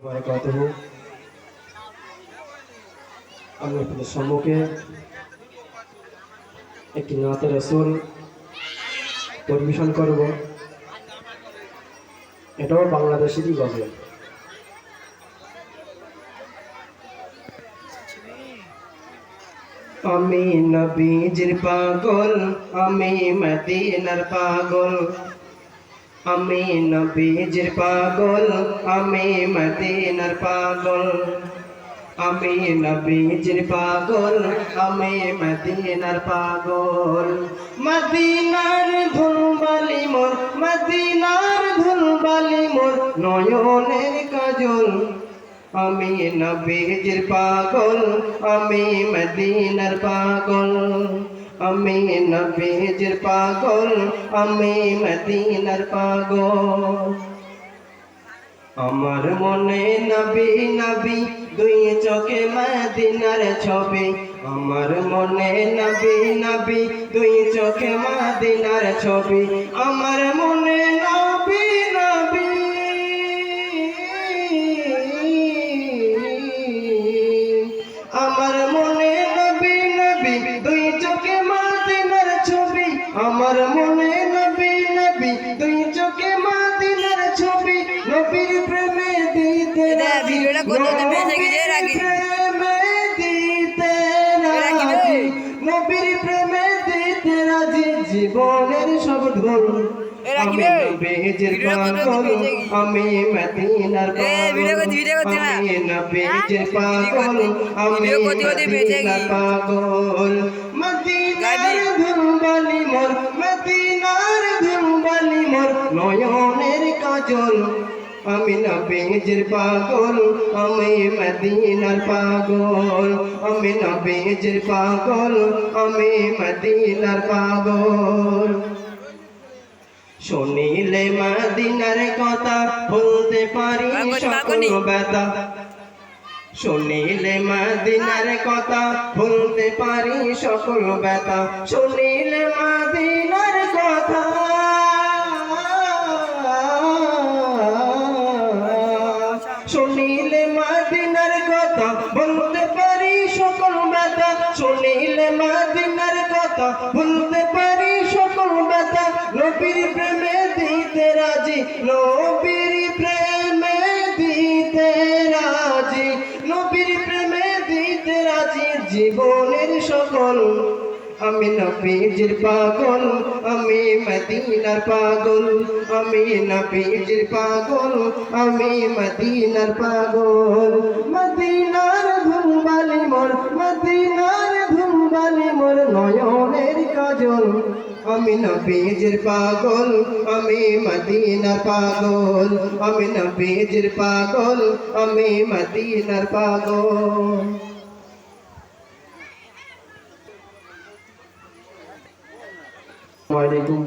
বারাকাতুহু। আমি আপনাদের সম্মুখে একটি নাতে রাসূল পরিবেশন করব। এটাও বাংলাদেশেরই গজল। আমি নবীজির পাগল, আমি মদিনার পাগল। আমি নবীজির পাগল, আমি মদিনার পাগল। আমি নবীজির পাগল, আমি মদিনার পাগল। মদিনার ধুলবালি মোর, মদিনার ধুলবালি মোর নয়নের কাজল। আমি নবীজির পাগল, আমি মদিনার পাগল। আমি নবীজির পাগল, আমি মদিনার পাগল। আমার মনে নবী নবী, দুই চোখে মদিনার ছবি। আমার মনে নবী নবী, দুই চোখে মদিনার ছবি। আমার মনে নবী নবী, আমার মনে নবী নবী, দুই চোখে মদিনার ছবি। আমার মনে নবী নবী, দুই চোখে মদিনার ছবি। নবীর প্রেমে দিতে রাজি, নবীর প্রেমে দিতে রাজি, জীবনের সব ঢোল। আমি নবীজির পাগল, আমি মদিনার পাগল। আমি নবীজির পাগল, আমি মদিনার পাগল। মদিনার ধুলবালি মোর, মদিনার ধুলবালি মোর নয়নের কাজল। আমি নবীজির পাগল, আমি মদিনার পাগল। আমি নবীজির পাগল, আমি মদিনার পাগল। শুনিলে মদিনার কথা, বলতে পারি সকল ব্যথা। শুনিলে মদিনার কথা, বলতে পারি সকল ব্যথা। শুনিলে মদিনার কথা, শুনিলে মদিনার কথা, বলতে পারি সকল ব্যথা। শুনিলে মদিনার কথা, বলতে পারি সকল ব্যথা। নবীর প্রেমে দিতে রাজি, নবীর প্রেমে দিতে রাজি, নবীর প্রেমে দিতে রাজি, জীবনের সকল। আমি নবীজির পাগল, আমি মদিনার পাগল। আমি নবীজির পাগল, আমি মদিনার পাগল। মদিনার ধুলবালি মোর, মদিনার ধুলবালি মোর নয়নের কাজল। আমি নবীজির পাগল, আমি মদিনার পাগল। আমি নবীজির পাগল, আমি মদিনার পাগল। আসসালামু আলাইকুম।